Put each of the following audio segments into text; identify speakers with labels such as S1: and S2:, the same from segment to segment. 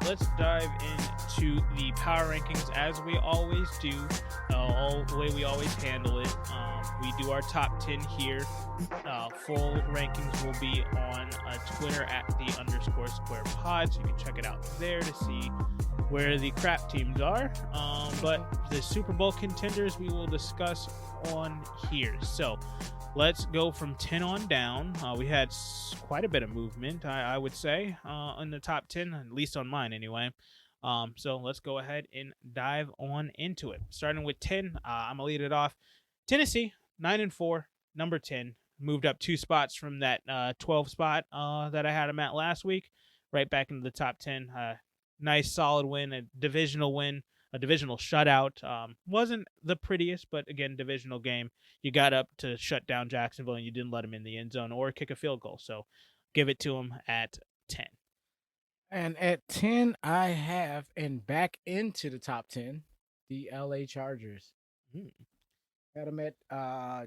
S1: let's dive into the power rankings as we always do. The way we always handle it. We do our top 10 here. Full rankings will be on Twitter at @the_square pod. So you can check it out there to see where the crap teams are. But the Super Bowl contenders we will discuss on here. So let's go from 10 on down. We had quite a bit of movement, I would say, in the top 10, at least on mine anyway. So let's go ahead and dive on into it. Starting with 10, I'm going to lead it off. Tennessee, 9-4, number 10. Moved up 2 spots from that 12 spot that I had them at last week, right back into the top 10. Nice, solid win, a divisional win. A divisional shutout. Wasn't the prettiest, but again, divisional game. You got up to shut down Jacksonville, and you didn't let them in the end zone or kick a field goal. So give it to them at 10.
S2: And at 10, I have, and back into the top 10, the LA Chargers. Had them at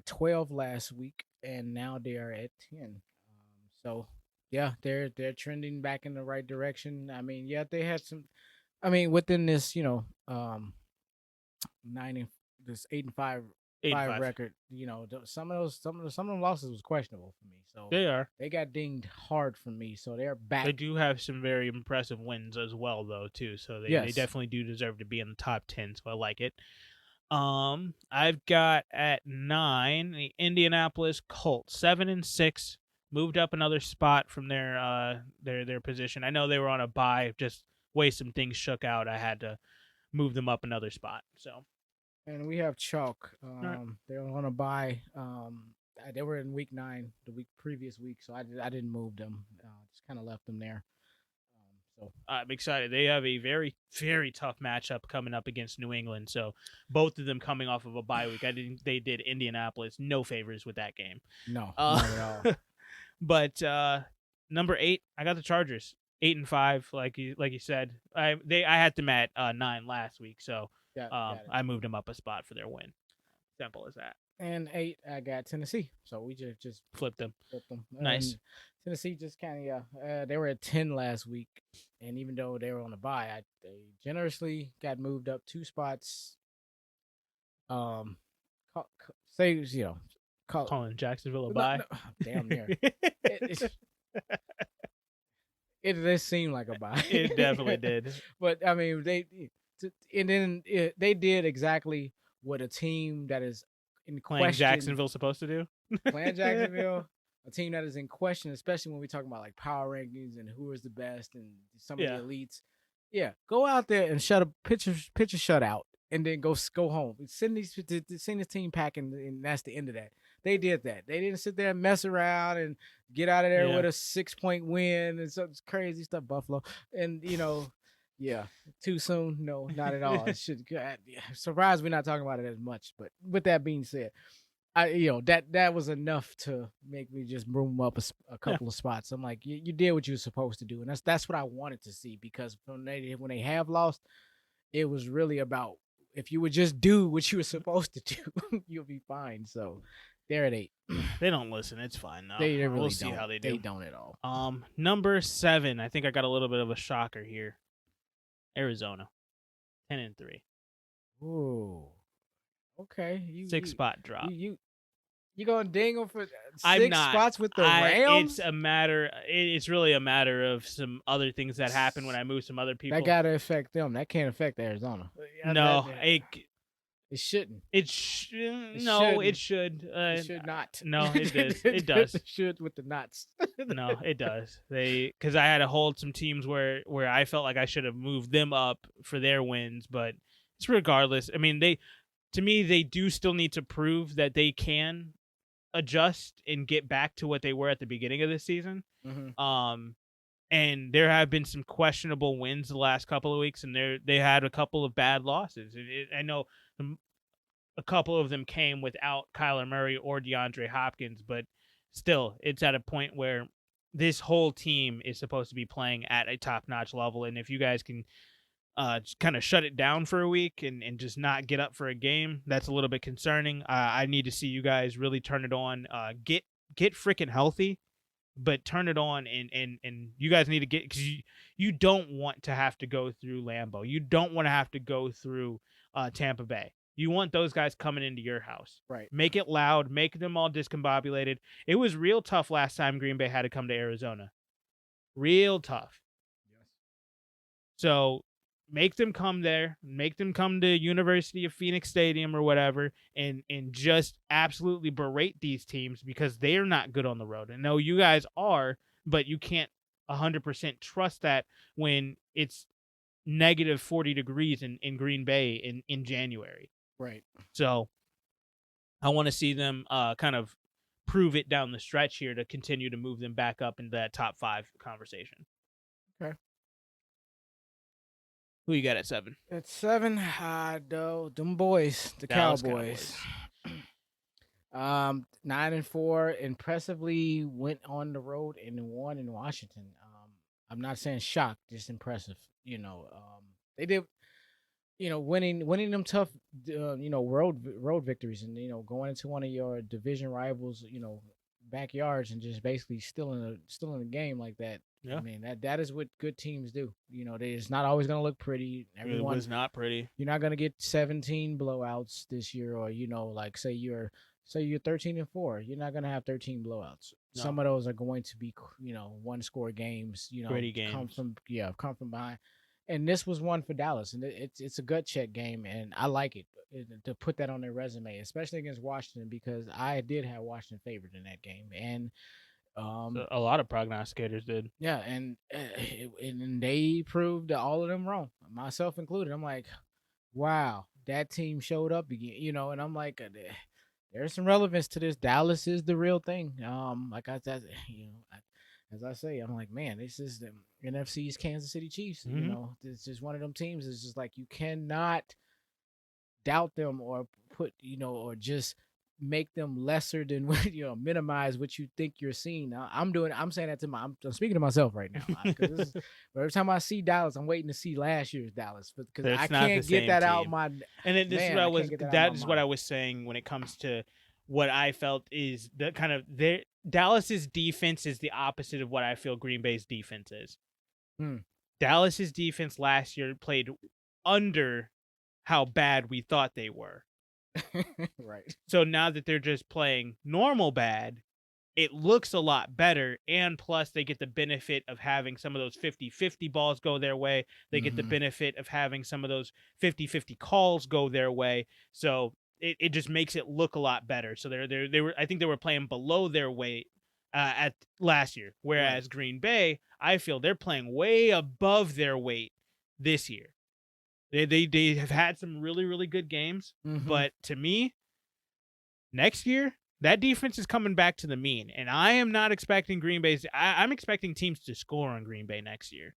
S2: 12 last week, and now they are at 10. So, yeah, they're trending back in the right direction. I mean, yeah, they had some. I mean, within this, this 8-5 record, some of them losses was questionable for me. So they got dinged hard for me. So they're back.
S1: They do have some very impressive wins as well, though, too. So they definitely do deserve to be in the top 10. So I like it. I've got at 9 the Indianapolis Colts, 7-6, moved up another spot from their position. I know they were on a bye, just way some things shook out. I had to move them up another spot. So,
S2: and we have chalk.
S1: Right.
S2: They're on a bye. They were in week 9 the previous week, so I didn't move them. Just kind of left them there. So
S1: I'm excited. They have a very, very tough matchup coming up against New England. So both of them coming off of a bye week. They did Indianapolis no favors with that game.
S2: No, not at all.
S1: But number 8, I got the Chargers. 8-5, like you said. I had them at 9 last week, so I moved them up a spot for their win. Simple as that.
S2: And 8, I got Tennessee. So we just
S1: flipped them.
S2: Nice. And Tennessee just kind of they were at 10 last week, and even though they were on a bye, they generously got moved up 2 spots. Calling
S1: Jacksonville a bye.
S2: No, damn near. It does seem like a bye.
S1: It definitely did.
S2: But I mean, they did exactly what a team that is in
S1: playing
S2: question.
S1: Jacksonville supposed to do.
S2: Playing Jacksonville, a team that is in question, especially when we talk about like power rankings and who is the best and some of the elites. Yeah, go out there and pitch a shutout, and then go home. Send this team packing, and that's the end of that. They did that. They didn't sit there and mess around and get out of there with a 6-point win and some crazy stuff. Buffalo, and too soon. No, not at all. It should. Surprised we're not talking about it as much. But with that being said, that was enough to make me just boom up a couple of spots. I'm like, you did what you were supposed to do, and that's what I wanted to see, because when they have lost, it was really about, if you would just do what you were supposed to do, you'll be fine. So they're at 8.
S1: They don't listen. It's fine though.
S2: They really
S1: we'll see how they do.
S2: They don't at all.
S1: Number 7. I think I got a little bit of a shocker here. Arizona, 10-3.
S2: Ooh. Okay.
S1: 6 spot drop.
S2: You gonna ding them for 6 spots with the Rams?
S1: It's really a matter of some other things that happen when I move some other people.
S2: That gotta affect them. That can't affect Arizona.
S1: No,
S2: it shouldn't.
S1: It should. It should
S2: not.
S1: No, it does. It does.
S2: It should with the nuts.
S1: No, it does. Because I had to hold some teams where I felt like I should have moved them up for their wins, but it's regardless. I mean, to me, they do still need to prove that they can adjust and get back to what they were at the beginning of the season.
S2: Mm-hmm.
S1: And there have been some questionable wins the last couple of weeks, and they had a couple of bad losses. I know a couple of them came without Kyler Murray or DeAndre Hopkins, but still, it's at a point where this whole team is supposed to be playing at a top-notch level, and if you guys can kind of shut it down for a week and just not get up for a game, that's a little bit concerning. I need to see you guys really turn it on. Get freaking healthy. but turn it on, and you guys need to get, because you don't want to have to go through Lambeau. You don't want to have to go through Tampa Bay. You want those guys coming into your house.
S2: Right.
S1: Make it loud. Make them all discombobulated. It was real tough last time Green Bay had to come to Arizona. Real tough.
S2: Yes.
S1: So make them come there. Make them come to University of Phoenix Stadium or whatever, and just absolutely berate these teams, because they're not good on the road. And no, you guys are, but you can't 100% trust that when it's negative 40 degrees in Green Bay in January.
S2: Right.
S1: So I want to see them kind of prove it down the stretch here to continue to move them back up into that top 5 conversation.
S2: Okay.
S1: Who you got at 7?
S2: At 7, them boys, the
S1: Dallas
S2: Cowboys. 9-4, impressively went on the road and won in Washington. I'm not saying shocked, just impressive. They did, winning them tough, road victories, and going into one of your division rivals, backyards, and just basically still in the game like that.
S1: Yeah.
S2: I mean, that is what good teams do. It's not always going to look pretty.
S1: It was not pretty.
S2: You're not going to get 17 blowouts this year, or like say you're 13-4. You're not going to have 13 blowouts.
S1: No.
S2: Some of those are going to be one score games.
S1: Gritty games.
S2: Come from behind. And this was one for Dallas, and it's a gut check game, and I like it to put that on their resume, especially against Washington, because I did have Washington favored in that game, and
S1: so a lot of prognosticators did.
S2: Yeah, and they proved all of them wrong, myself included. I'm like, wow, that team showed up again, and I'm like, there's some relevance to this. Dallas is the real thing. Like I said, as I say, I'm like, man, this is the NFC's Kansas City Chiefs.
S1: Mm-hmm.
S2: It's just one of them teams. It's just like you cannot doubt them or put, or just make them lesser than what, minimize what you think you're seeing. I'm saying that I'm speaking to myself right now. Every time I see Dallas, I'm waiting to see last year's Dallas, because I can't get that
S1: team.
S2: out my.
S1: And then this is what I was saying when it comes to what I felt is the kind of Dallas's defense is the opposite of what I feel Green Bay's defense is. Dallas's defense last year played under how bad we thought they were.
S2: Right.
S1: So now that they're just playing normal bad, it looks a lot better, and plus they get the benefit of having some of those 50-50 balls go their way. They get the benefit of having some of those 50-50 calls go their way. So it just makes it look a lot better. So they were, I think they were playing below their weight at last year, whereas Green Bay, I feel they're playing way above their weight this year. They have had some really, really good games, but to me, next year, that defense is coming back to the mean, and I am not expecting Green Bay's. I'm expecting teams to score on Green Bay next year.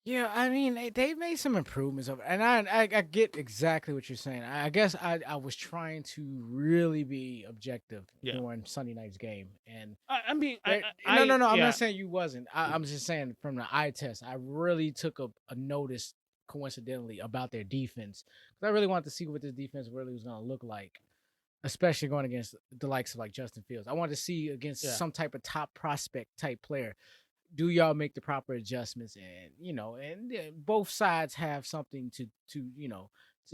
S2: Yeah, I mean, they made some improvements, and I get exactly what you're saying. I guess I was trying to really be objective during Sunday night's game, and I'm not saying you wasn't. I'm just saying from the eye test, I really took a notice, coincidentally, about their defense, because I really wanted to see what this defense really was going to look like, especially going against the likes of like Justin Fields. I wanted to see against some type of top prospect type player. Do y'all make the proper adjustments? And and both sides have something to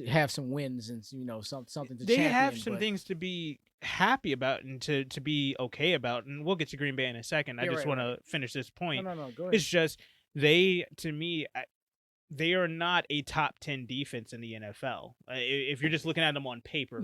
S2: have some wins and something to.
S1: They have some things to be happy about and to be okay about, and we'll get to Green Bay in a second. I just want to finish this point.
S2: No, go ahead.
S1: It's just they are not a top 10 defense in the NFL. If you're just looking at them on paper,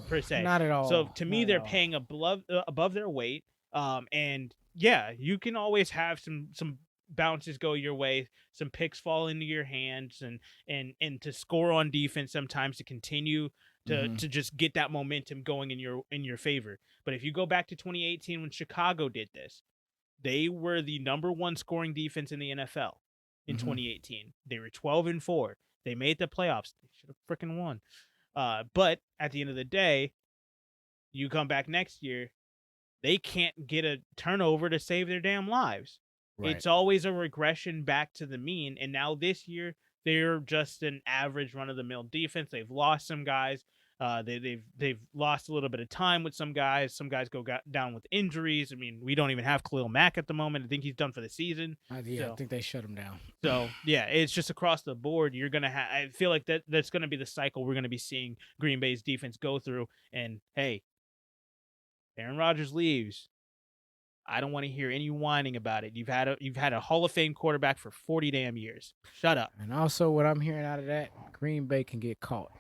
S1: per se,
S2: not at all.
S1: So to me, they're paying above their weight. And yeah, you can always have some bounces go your way, some picks fall into your hands, and to score on defense sometimes to continue to just get that momentum going in your favor. But if you go back to 2018 when Chicago did this, they were the number 1 scoring defense in the NFL. In 2018, they were 12-4. They made the playoffs. They should have freaking won. But at the end of the day, you come back next year, they can't get a turnover to save their damn lives. Right. It's always a regression back to the mean. And now this year, they're just an average run-of-the-mill defense. They've lost some guys. They've lost a little bit of time with some guys. Some guys down with injuries. I mean, we don't even have Khalil Mack at the moment. I think he's done for the season.
S2: I think they shut him down.
S1: So yeah, it's just across the board. You're gonna have. I feel like that's gonna be the cycle we're gonna be seeing Green Bay's defense go through. And hey, Aaron Rodgers leaves. I don't want to hear any whining about it. You've had a Hall of Fame quarterback for 40 damn years. Shut up.
S2: And also, what I'm hearing out of that, Green Bay can get caught.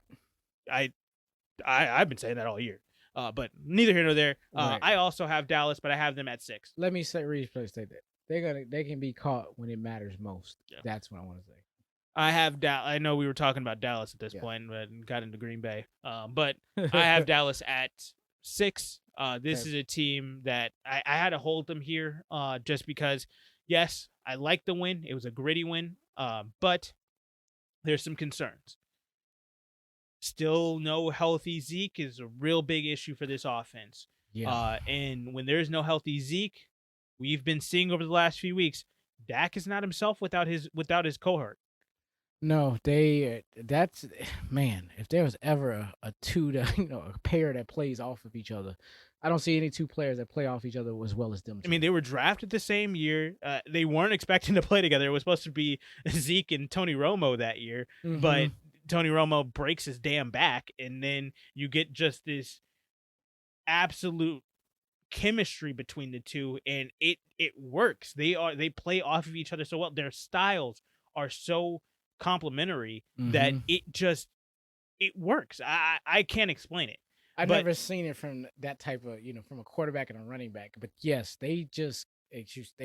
S1: I've been saying that all year. But neither here nor there.
S2: Right.
S1: I also have Dallas, but I have them at 6.
S2: Let me say, state that they can be caught when it matters most. Yeah. That's what I want to say.
S1: I have I know we were talking about Dallas at this point, but got into Green Bay. But I have Dallas at 6. This is a team that I had to hold them here just because, yes, I like the win. It was a gritty win, but there's some concerns. Still no healthy Zeke is a real big issue for this offense.
S2: Yeah.
S1: And when there's no healthy Zeke, we've been seeing over the last few weeks, Dak is not himself without his cohort.
S2: No, that's man. If there was ever a two to a pair that plays off of each other, I don't see any two players that play off each other as well as them two.
S1: I mean, they were drafted the same year. They weren't expecting to play together. It was supposed to be Zeke and Tony Romo that year, but Tony Romo breaks his damn back, and then you get just this absolute chemistry between the two, and it works. They play off of each other so well. Their styles are so complementary that it works. I can't explain it.
S2: I've never seen it from that type of from a quarterback and a running back, but yes, they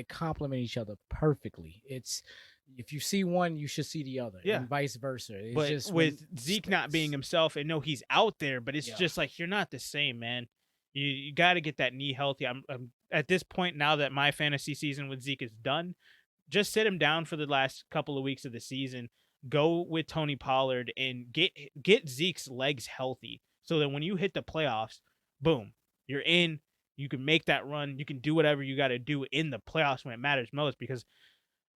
S2: complement each other perfectly. It's if you see one, you should see the other, and vice versa. It's
S1: but
S2: just
S1: with Zeke not being himself, and he's out there, but it's just like you're not the same, man. You got to get that knee healthy. I'm at this point now that my fantasy season with Zeke is done. Just sit him down for the last couple of weeks of the season. Go with Tony Pollard and get Zeke's legs healthy so that when you hit the playoffs, boom, you're in. You can make that run. You can do whatever you got to do in the playoffs when it matters most. Because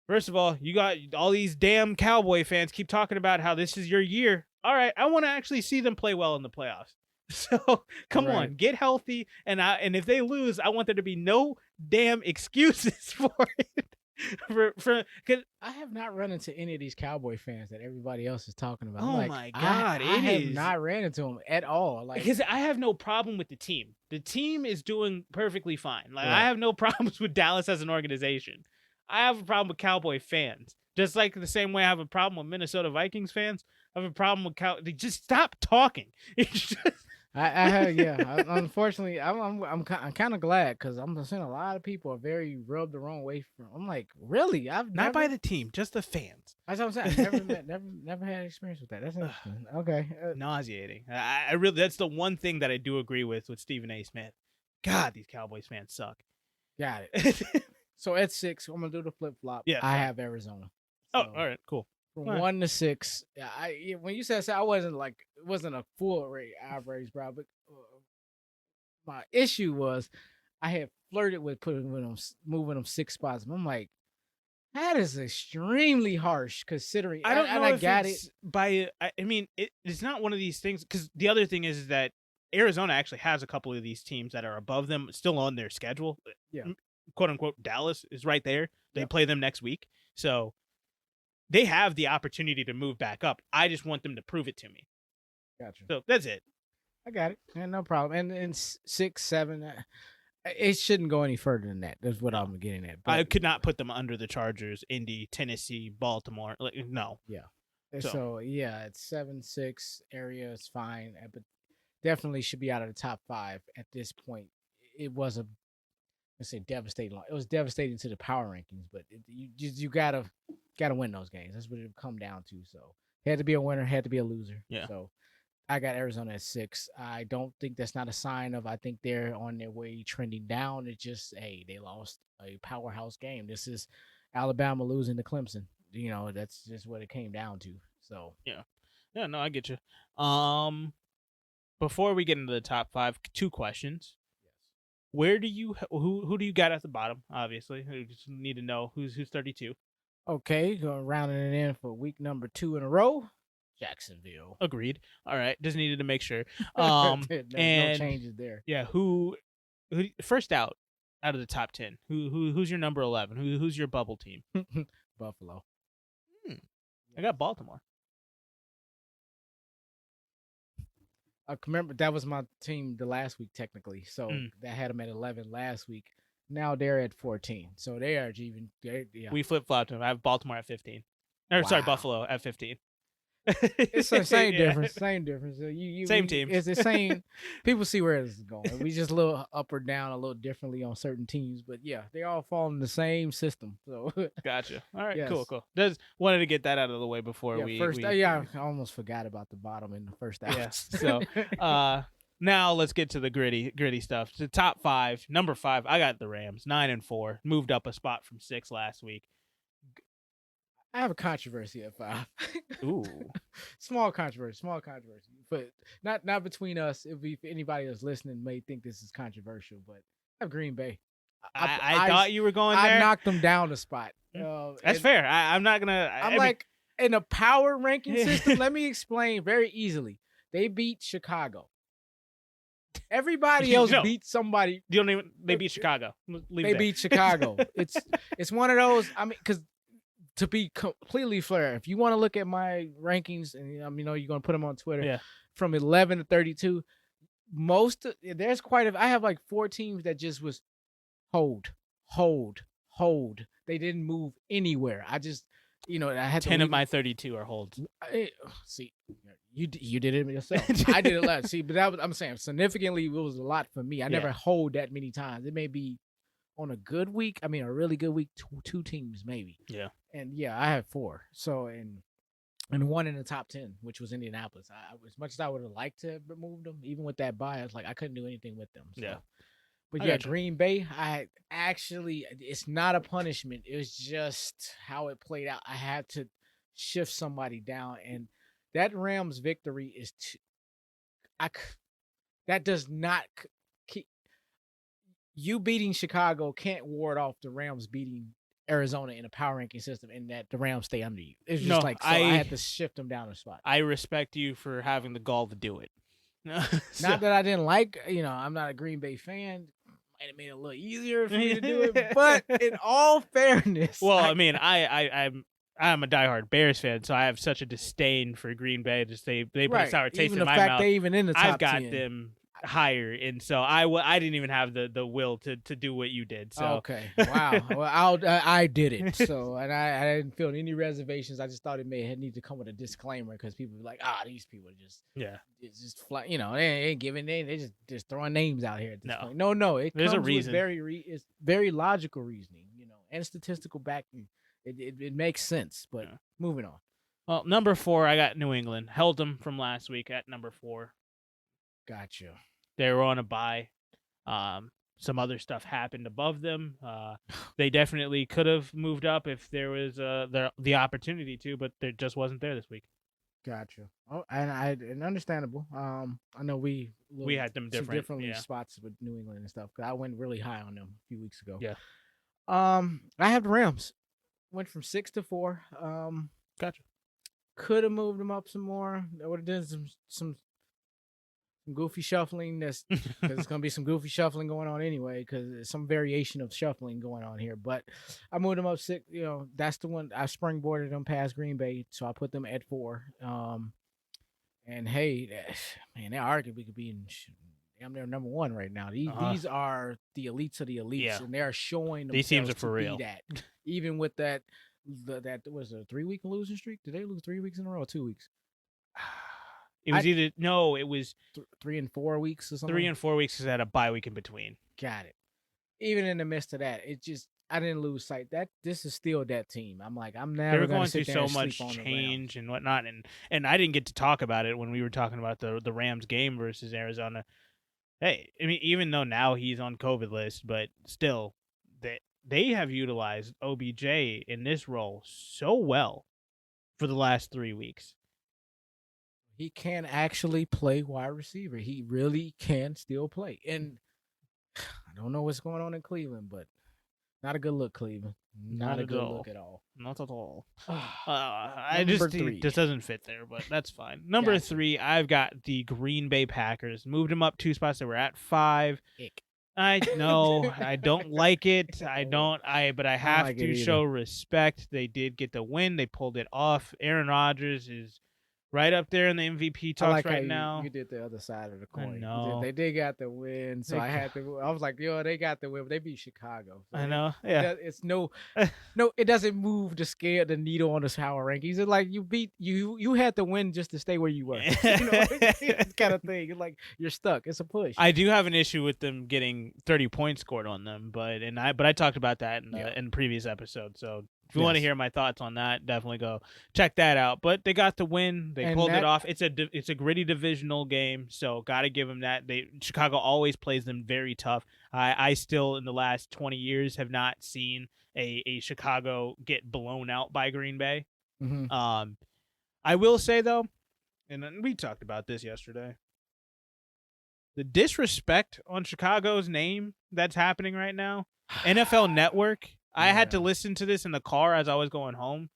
S1: first of all, you got all these damn Cowboy fans keep talking about how this is your year. All right, I want to actually see them play well in the playoffs. So come on, get healthy. And if they lose, I want there to be no damn excuses for it. Cause
S2: I have not run into any of these Cowboy fans that everybody else is talking about.
S1: Oh my God,
S2: I have not ran into them at all. Like,
S1: because I have no problem with the team. The team is doing perfectly fine. Like I have no problems with Dallas as an organization. I have a problem with Cowboy fans. Just like the same way I have a problem with Minnesota Vikings fans. I have a problem with They just stop talking. It's just.
S2: Unfortunately, I'm kind of glad because I'm seeing a lot of people are very rubbed the wrong way from. I'm like, really? I've
S1: not by the team, just the fans.
S2: That's what I'm saying. I've never had experience with that. That's interesting. Okay,
S1: nauseating. I really that's the one thing that I do agree with Stephen A. Smith. God, these Cowboys fans suck.
S2: Got it. So at 6, I'm gonna do the flip flop. Yeah, I have Arizona.
S1: So, all right, cool.
S2: From 1 to 6, when you said I wasn't it wasn't a full rate average, bro. But my issue was I had flirted with moving them 6 spots. I'm like, that is extremely harsh considering.
S1: I don't know if it's by. I mean, it's not one of these things because the other thing is that Arizona actually has a couple of these teams that are above them still on their schedule.
S2: Yeah,
S1: quote unquote. Dallas is right there. They play them next week, so. They have the opportunity to move back up. I just want them to prove it to me.
S2: Gotcha.
S1: So that's it.
S2: I got it. Yeah, no problem. And 6, 7, it shouldn't go any further than that. That's what I'm getting at.
S1: But I could not put them under the Chargers, Indy, Tennessee, Baltimore. No.
S2: Yeah. So it's 7, 6 area is fine, but definitely should be out of the top 5 at this point. It was devastating. It was devastating to the power rankings, but you gotta win those games. That's what it come down to. So had to be a winner, had to be a loser.
S1: Yeah.
S2: So I got Arizona at 6. I don't think that's not a sign of. I think they're on their way trending down. It's just they lost a powerhouse game. This is Alabama losing to Clemson. That's just what it came down to. So
S1: yeah. No, I get you. Before we get into the top 5, 2 questions. Where do you who do you got at the bottom? Obviously, we just need to know who's 32.
S2: Okay, rounding it in for week number 2 in a row. Jacksonville.
S1: Agreed. All right, just needed to make sure.
S2: There's
S1: And
S2: no changes there.
S1: yeah, who first out of the top 10? Who's your number 11? Who's your bubble team?
S2: Buffalo.
S1: I got Baltimore.
S2: I remember that was my team the last week technically, so that had them at 11 last week. Now they're at 14, so they are even. Yeah.
S1: We flip flopped them. I have Baltimore at 15. Or sorry, Buffalo at 15.
S2: It's the same difference. Same difference.
S1: Same team.
S2: It's the same. People see where this is going. We just a little up or down a little differently on certain teams, but yeah, they all fall in the same system. So
S1: gotcha. All right,
S2: yes.
S1: cool. Just wanted to get that out of the way before we.
S2: I almost forgot about the bottom in the first out.
S1: Yeah. So, now let's get to the gritty stuff. The top 5, number 5. I got the Rams, 9-4, moved up a spot from 6 last week.
S2: I have a controversy at 5.
S1: Ooh,
S2: small controversy, but not between us. If anybody that's listening may think this is controversial, but I have Green Bay.
S1: I thought you were going there.
S2: I knocked them down a spot.
S1: That's fair. I'm not gonna.
S2: In a power ranking system. Let me explain very easily. They beat Chicago. Everybody else beat somebody.
S1: They beat Chicago.
S2: They beat Chicago. It's one of those. I mean, because to be completely fair, if you want to look at my rankings, and you're going to put them on Twitter, from 11 to 32, I have like 4 teams that just was hold. They didn't move anywhere. I just, I had
S1: 10 of my 32 are holds.
S2: See, you did it yourself. I did it last. See, but I'm saying significantly, it was a lot for me. I never hold that many times. It may be on a good week. I mean, a really good week, 2 teams maybe.
S1: Yeah.
S2: And I had 4. So and 1 in the top 10, which was Indianapolis. As much as I would have liked to have moved them, even with that bias, like I couldn't do anything with them. So.
S1: Yeah.
S2: But Green Bay, it's not a punishment. It was just how it played out. I had to shift somebody down, and that Rams victory is that does not keep you beating Chicago can't ward off the Rams beating Arizona in a power ranking system, and that the Rams stay under you. It's just I had to shift them down a spot.
S1: I respect you for having the gall to do it.
S2: Not that I didn't like, I'm not a Green Bay fan. Might have made it a little easier for me to do it, but in all fairness,
S1: well, I'm a diehard Bears fan, so I have such a disdain for Green Bay. Just they put a sour taste in my mouth.
S2: Even the fact they even in the top
S1: I've got
S2: 10.
S1: them higher, and so I didn't even have the will to do what you did. So
S2: okay, wow. Well, I did it. So and I didn't feel any reservations. I just thought it may need to come with a disclaimer because people be like, these people are just it's just fly, they ain't giving they just throwing names out here at this point. No, it
S1: there's
S2: comes
S1: a reason.
S2: With it's very logical reasoning, and statistical backing. It makes sense. But moving on.
S1: Well, number 4, I got New England. Held them from last week at number 4.
S2: Gotcha.
S1: They were on a bye. Some other stuff happened above them. They definitely could have moved up if there was the opportunity to, but there just wasn't there this week.
S2: Gotcha. Oh, and understandable. I know we
S1: had them different
S2: spots with New England and stuff. 'Cause I went really high on them a few weeks ago.
S1: Yeah.
S2: I have the Rams. Went from 6 to 4.
S1: Gotcha.
S2: Could have moved them up some more. I would have done some goofy shuffling. Because it's gonna be some goofy shuffling going on anyway. Because there's some variation of shuffling going on here. But I moved them up 6. That's the one I springboarded them past Green Bay, so I put them at 4. And hey, man, they arguably could be in. They're number 1 right now. These are the elites of the elites, and they are showing
S1: these teams are for real.
S2: That even with that was a 3-week losing streak. Did they lose 3 weeks in a row or 2 weeks?
S1: It was it was
S2: 3 and 4 weeks or something.
S1: 3 and 4 weeks because they had a bye week in between.
S2: Got it. Even in the midst of that, I didn't lose sight that this is still that team. I'm never.
S1: They were going through so much change and whatnot, and I didn't get to talk about it when we were talking about the Rams game versus Arizona. Hey, I mean, even though now he's on COVID list, but still, they have utilized OBJ in this role so well for the last 3 weeks.
S2: He can actually play wide receiver. He really can still play. And I don't know what's going on in Cleveland, but not a good look, Cleveland. Not a good look at all.
S1: Not at all.
S2: Number three.
S1: Just doesn't fit there, but that's fine. Number
S2: Gotcha.
S1: 3, I've got the Green Bay Packers. Moved them up 2 spots. They were at 5.
S2: Ick.
S1: I know I don't like it. But I have
S2: like
S1: to
S2: it
S1: show respect. They did get the win. They pulled it off. Aaron Rodgers is right up there in the MVP talks
S2: like
S1: right
S2: how
S1: now.
S2: You did the other side of the coin.
S1: know.
S2: They did got the win, so I had to. I was like, yo, they got the win. But they beat Chicago. So
S1: I know. Yeah.
S2: It's no. It doesn't move the needle on the power rankings. It's like you had to win just to stay where you were. It's kind of thing. It's like you're stuck. It's a push.
S1: I do have an issue with them getting 30 points scored on them, but I talked about that in the previous episode. So if you want to hear my thoughts on that, definitely go check that out. But they got the win. They pulled it off. It's a gritty divisional game, so got to give them that. Chicago always plays them very tough. I still, in the last 20 years, have not seen a Chicago get blown out by Green Bay.
S2: Mm-hmm.
S1: I will say, though, and we talked about this yesterday, the disrespect on Chicago's name that's happening right now, NFL Network. I had to listen to this in the car as I was going home.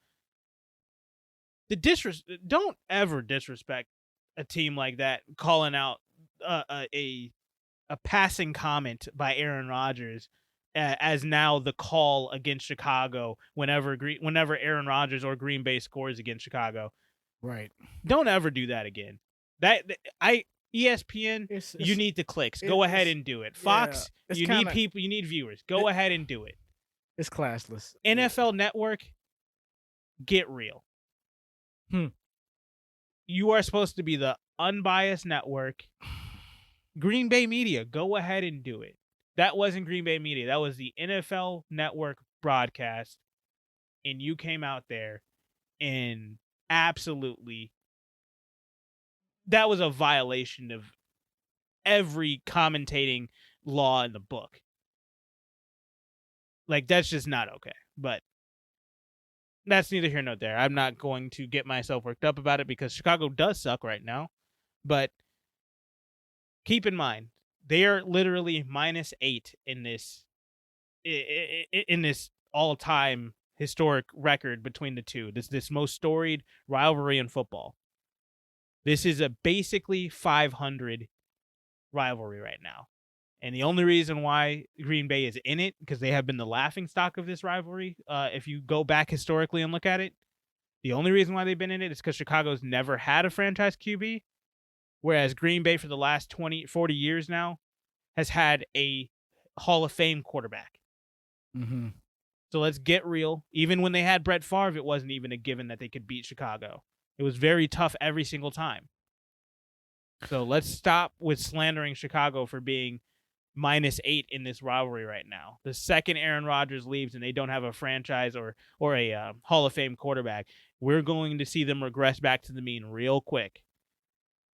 S1: Don't ever disrespect a team like that, calling out a passing comment by Aaron Rodgers as now the call against Chicago whenever Aaron Rodgers or Green Bay scores against Chicago.
S2: Right.
S1: Don't ever do that again. ESPN, you need the clicks. Go ahead and do it. Fox, you need people, you need viewers. Go ahead and do it.
S2: It's classless.
S1: NFL Network, get real. You are supposed to be the unbiased network. Green Bay Media, go ahead and do it. That wasn't Green Bay Media. That was the NFL Network broadcast. And you came out there and absolutely, that was a violation of every commentating law in the book. Like, that's just not okay. But that's neither here nor there. I'm not going to get myself worked up about it because Chicago does suck right now. But keep in mind, they are literally -8 in this all-time historic record between the two. This most storied rivalry in football. This is a basically 500 rivalry right now. And the only reason why Green Bay is in it, because they have been the laughingstock of this rivalry, if you go back historically and look at it, the only reason why they've been in it is because Chicago's never had a franchise QB, whereas Green Bay for the last 20, 40 years now has had a Hall of Fame quarterback.
S2: Mm-hmm.
S1: So let's get real. Even when they had Brett Favre, it wasn't even a given that they could beat Chicago. It was very tough every single time. So let's stop with slandering Chicago for being -8 in this rivalry right now. The second Aaron Rodgers leaves and they don't have a franchise or a Hall of Fame quarterback, we're going to see them regress back to the mean real quick.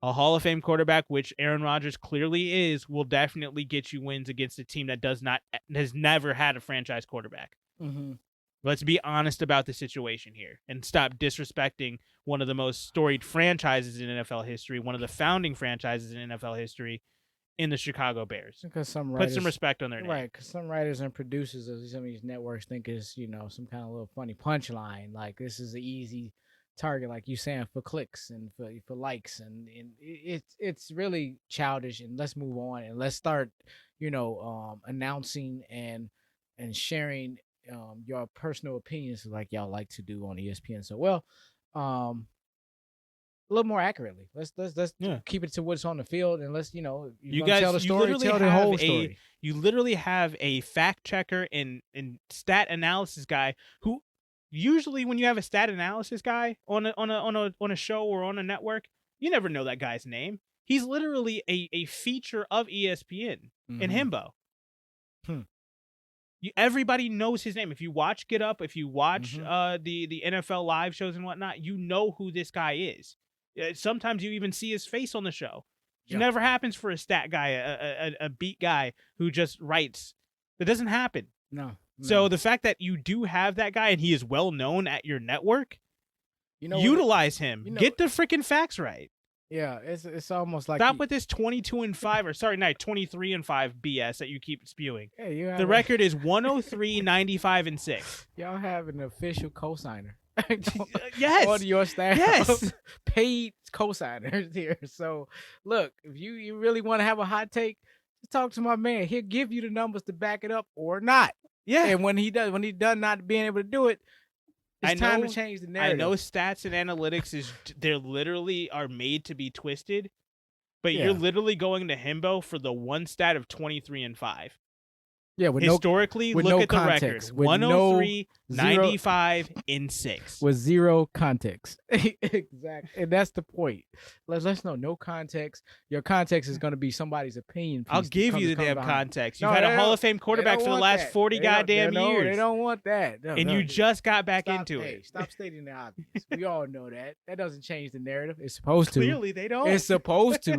S1: A Hall of Fame quarterback, which Aaron Rodgers clearly is, will definitely get you wins against a team that has never had a franchise quarterback.
S2: Mm-hmm.
S1: Let's be honest about the situation here and stop disrespecting one of the most storied franchises in NFL history, one of the founding franchises in NFL history, in the Chicago Bears.
S2: Because some writers,
S1: put some respect on their name.
S2: Right, because some writers and producers of some of these networks think it's, some kind of little funny punchline. Like, this is an easy target, like you saying, for clicks and for likes. And it's really childish. And let's move on and let's start, announcing and sharing your personal opinions like y'all like to do on ESPN. So, a little more accurately. Let's keep it to what's on the field, and let's you guys tell the story, tell the whole story.
S1: You literally have a fact checker and stat analysis guy who usually when you have a stat analysis guy on a show or on a network, you never know that guy's name. He's literally a feature of ESPN in Himbo. Everybody knows his name. If you watch Get Up, if you watch the NFL live shows and whatnot, you know who this guy is. Sometimes you even see his face on the show. It never happens for a stat guy, a beat guy who just writes. That doesn't happen.
S2: No.
S1: So the fact that you do have that guy and he is well known at your network, utilize him. Get the freaking facts right.
S2: Yeah, it's almost like
S1: Stop with this 22-5, or sorry, not 23-5 BS that you keep spewing.
S2: yeah, you have
S1: The record is 103, 95, and 6.
S2: Y'all have an official cosigner.
S1: Yes.
S2: On your staff.
S1: Yes.
S2: Paid cosigners here. So look, if you really want to have a hot take, just talk to my man. He'll give you the numbers to back it up or not.
S1: Yeah.
S2: And when he done not being able to do it, it's time to change the narrative.
S1: I know stats and analytics they're literally are made to be twisted, but you're literally going to himbo for the one stat of 23-5.
S2: Yeah, with
S1: historically,
S2: with
S1: look
S2: no
S1: at the
S2: context,
S1: record: 103, 95, and 6
S2: with zero context. Exactly, and that's the point. Let's know no context. Your context is going to be somebody's opinion.
S1: I'll give you the damn context. You've
S2: No,
S1: had
S2: they
S1: a Hall
S2: don't-
S1: of Fame quarterback
S2: they
S1: for the
S2: don't
S1: last
S2: want
S1: 40
S2: that.
S1: goddamn years.
S2: They don't want that.
S1: And you just got back into
S2: Hey,
S1: it.
S2: stop stating the obvious. We all know that. That doesn't change the narrative. It's supposed to.
S1: Clearly, they don't.
S2: It's supposed to,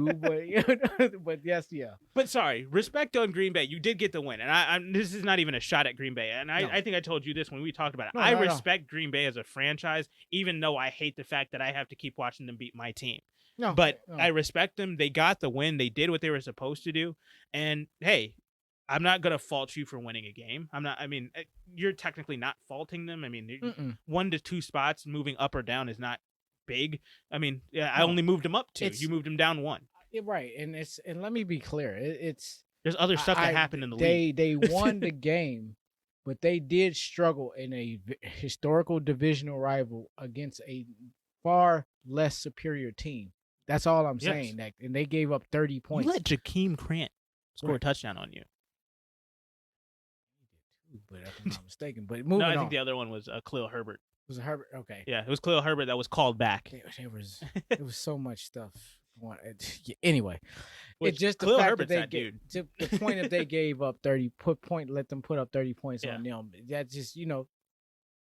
S2: but yes, yeah.
S1: But sorry, respect on Green Bay. You did get the win, and I this is not even a shot at Green Bay. And I think I told you this when we talked about it.
S2: No,
S1: I
S2: no.
S1: respect Green Bay as a franchise, even though I hate the fact that I have to keep watching them beat my team.
S2: No,
S1: But
S2: no.
S1: I respect them. They got the win. They did what they were supposed to do. And hey, I'm not gonna fault you for winning a game. I'm not. I mean, you're technically not faulting them. I mean, 1 to 2 spots moving up or down is not big. I mean, yeah, I only moved them up 2. You moved them down 1.
S2: Right, and let me be clear.
S1: There's other stuff that happened in the league.
S2: They won the game, but they did struggle in a historical divisional rival against a far less superior team. That's all I'm saying. And they gave up 30 points.
S1: You let Jakeem Grant score a touchdown on you.
S2: But if I'm not mistaken. But moving on.
S1: I think the other one was Khalil Herbert.
S2: Was it Herbert? Okay.
S1: Yeah, it was Khalil Herbert that was called back.
S2: There was so much stuff. Anyway,
S1: Which,
S2: it's just the
S1: Khalil
S2: fact
S1: Herbert's
S2: that they
S1: that
S2: to the point that they gave up 30 let them put up 30 points on them. That just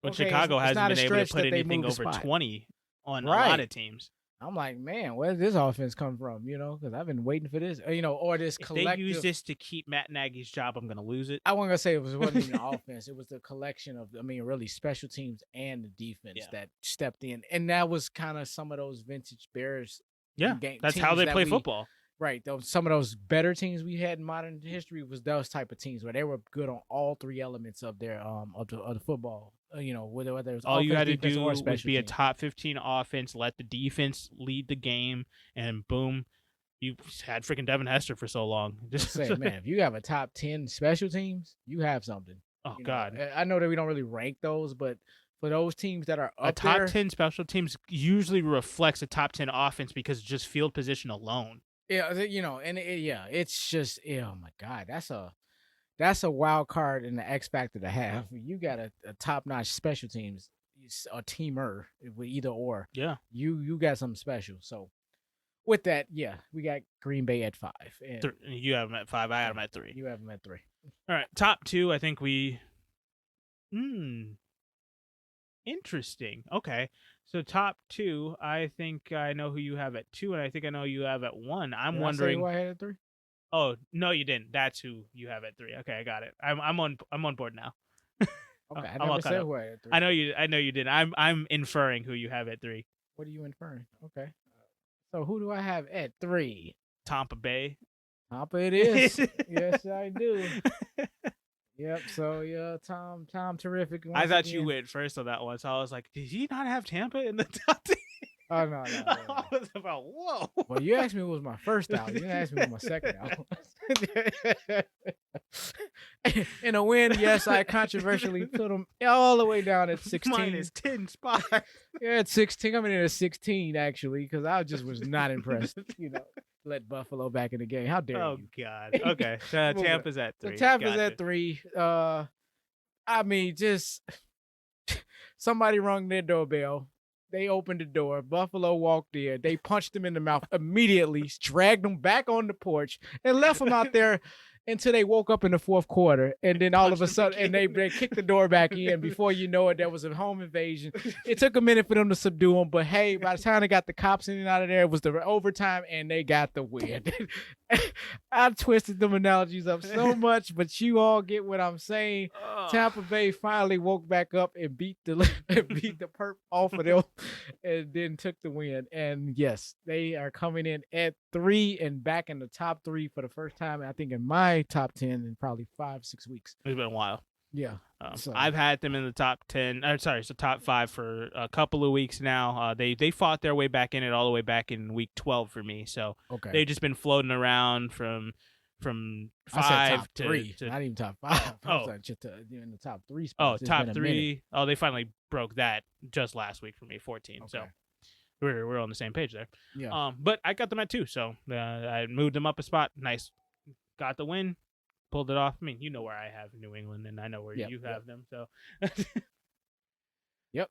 S1: But
S2: okay,
S1: Chicago
S2: it's not
S1: hasn't been
S2: a
S1: able to
S2: stretch
S1: put
S2: that they
S1: anything
S2: moved the
S1: over
S2: spot.
S1: 20 on a
S2: Right.
S1: lot of teams.
S2: I'm like, man, where did this offense come from? Because I've been waiting for this. Or this
S1: If
S2: collective.
S1: they use this to keep Matt Nagy's job, I'm going to lose it.
S2: I wasn't gonna say it wasn't even the offense. It was the collection of, really special teams and the defense that stepped in, and that was kind of some of those vintage Bears.
S1: Yeah, that's how they play football.
S2: Right. Some of those better teams we had in modern history was those type of teams where they were good on all 3 elements of their of the football. Whether it was
S1: all you had to
S2: defense,
S1: do
S2: or
S1: was
S2: special
S1: be a
S2: teams.
S1: top 15 offense, let the defense lead the game, and boom, you had freaking Devin Hester for so long.
S2: Just say, man, if you have a top 10 special teams, you have something.
S1: Oh God,
S2: I know that we don't really rank those, but for those teams that are up
S1: a top
S2: there,
S1: 10 special teams usually reflects a top 10 offense because just field position alone.
S2: yeah, it's just, oh my God, that's a wild card in the X factor to have. You got a top-notch special teams, a teamer with either or.
S1: Yeah,
S2: you got something special. So with that, we got Green Bay at 5. And
S1: you have them at 5. I got them at 3.
S2: you have them at 3.
S1: All right, top 2. I think we. Interesting. Okay, so top 2. I think I know who you have at 2, and I think I know who you have at 1. I'm wondering.
S2: Who I had at 3.
S1: Oh no, you didn't. That's who you have at 3. Okay, I got it. I'm on board now.
S2: Okay, I never said who I had at 3.
S1: I know you didn't. I'm inferring who you have at 3.
S2: What are you inferring? Okay, so who do I have at 3?
S1: Tampa Bay.
S2: Tampa it is. Yes, I do. Yep. So Tom, terrific.
S1: I thought you went first on that one, so I was like, did he not have Tampa in the top 10?
S2: Oh no.
S1: I was about whoa.
S2: Well, you asked me what was my first album. You didn't ask me what my second album. In a win, yes, I controversially put them all the way down at 16.
S1: Minus 10 spots.
S2: Yeah, at 16. I'm in at 16 actually, because I just was not impressed. Let Buffalo back in the game. How dare you?
S1: Oh God. Okay. So Tampa's at 3.
S2: So Tampa's at 3. Just somebody rung their doorbell. They opened the door. Buffalo walked in. They punched him in the mouth immediately, dragged him back on the porch, and left him out there until they woke up in the 4th quarter. And then all of a sudden, and they kicked the door back in. Before you know it, there was a home invasion. It took a minute for them to subdue him, but hey, by the time they got the cops in and out of there, it was the overtime, and they got the win. I twisted them analogies up so much, but you all get what I'm saying. Tampa Bay finally woke back up and beat the perp off of them. and then took the win. And yes, they are coming in at 3 and back in the top 3 for the first time, I think, in my top 10 in probably 5-6 weeks.
S1: It's been a while.
S2: Yeah.
S1: I've had them in the top 10. So top 5 for a couple of weeks now. They fought their way back in it all the way back in week 12 for me. So they've just been floating around from 5
S2: to 3, not even top 5. I was like, just in the top 3 spots.
S1: Top 3. Oh, they finally broke that just last week for me, 14.
S2: Okay.
S1: So we're on the same page there.
S2: Yeah.
S1: But I got them at 2, so I moved them up a spot. Nice, got the win, pulled it off. I mean, you know where I have New England, and I know where you have them. So.
S2: Yep.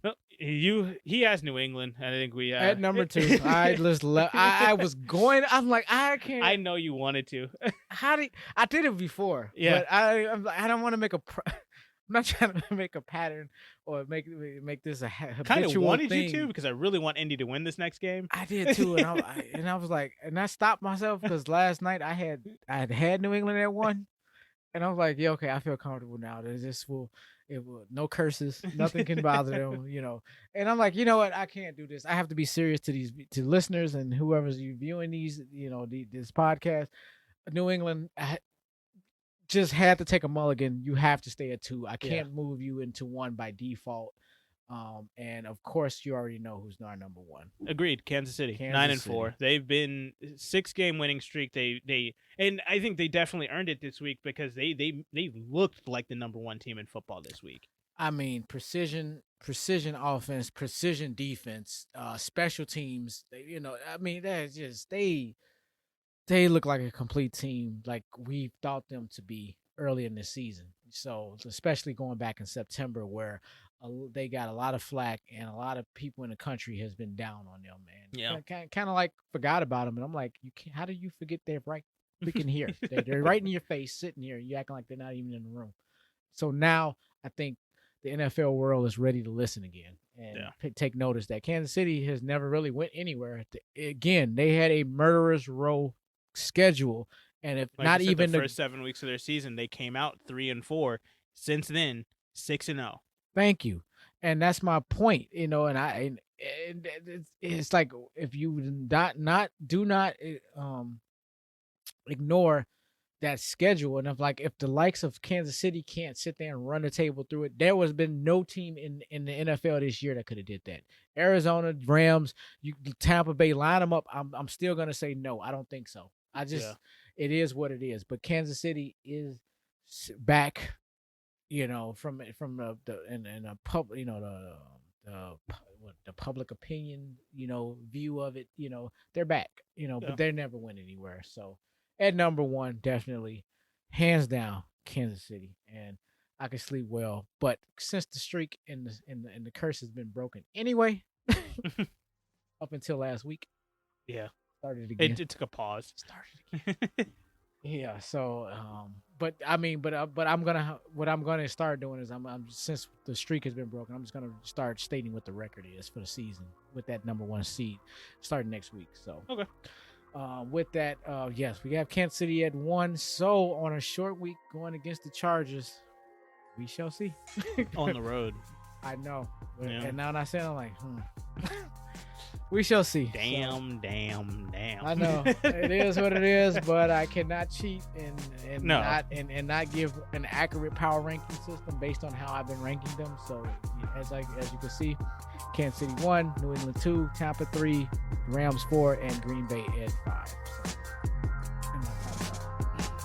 S1: Well, he has New England. I think we
S2: at number 2. I just I was going. I'm like, I can't.
S1: I know you wanted to.
S2: I did it before?
S1: Yeah.
S2: But I don't want to make I'm not trying to make a pattern or make this a habitual
S1: kind of wanted
S2: thing.
S1: you to, because I really want Indy to win this next game.
S2: I did too, and I was like, and I stopped myself because last night I had New England at 1, and I was like, yeah, okay, I feel comfortable now. It will no curses, nothing can bother them, And I'm like, you know what, I can't do this. I have to be serious to listeners and whoever's viewing these, this podcast. New England just had to take a mulligan. You have to stay at 2. I can't move you into 1 by default. And of course, you already know who's our number 1.
S1: Agreed. Kansas City, 9-4. They've been 6-game winning streak. And I think they definitely earned it this week because they looked like the number 1 team in football this week.
S2: I mean, precision offense, precision defense, special teams. I mean, that's just they look like a complete team, like we thought them to be early in the season. So especially going back in September, where they got a lot of flack and a lot of people in the country has been down on them, man.
S1: Yeah,
S2: kind of like forgot about them, and I'm like, how do you forget they're right freaking here? they're right in your face, sitting here. You acting like they're not even in the room. So now I think the NFL world is ready to listen again and take notice that Kansas City has never really went anywhere. Again, they had a murderer's row schedule, and if like not even
S1: the first 7 weeks of their season, they came out 3-4. Since then, 6-0.
S2: Thank you, and that's my point. And it's like if you do not ignore that schedule, and if the likes of Kansas City can't sit there and run the table through it, there has been no team in the NFL this year that could have did that. Arizona, Rams, Tampa Bay, line them up. I'm still gonna say no. I don't think so. It is what it is. But Kansas City is back, from the public, the public opinion, view of it. They're back, but they never went anywhere. So at number 1, definitely, hands down, Kansas City, and I can sleep well. But since the streak and the curse has been broken anyway, up until last week, started again.
S1: It took a pause.
S2: Started again. Yeah. So, but I'm gonna start doing is I'm since the streak has been broken, I'm just gonna start stating what the record is for the season with that number 1 seed starting next week. So
S1: okay.
S2: With that, yes, we have Kansas City at 1. So on a short week going against the Chargers, we shall see.
S1: On the road.
S2: I know. Yeah. And now I said, I'm like, we shall see.
S1: Damn.
S2: I know it is what it is, but I cannot cheat and not give an accurate power ranking system based on how I've been ranking them. So as you can see, Kansas City 1, New England 2, Tampa 3, Rams 4, and Green Bay at 5.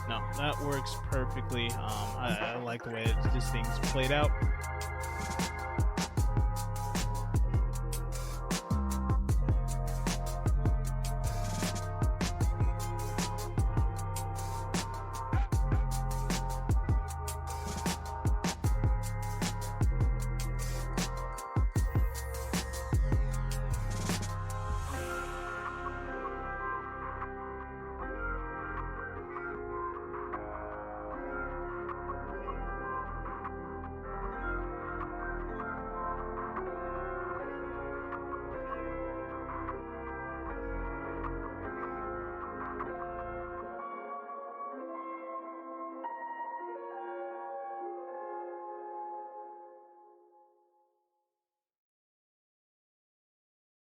S1: No, that works perfectly. I like the way this thing's played out.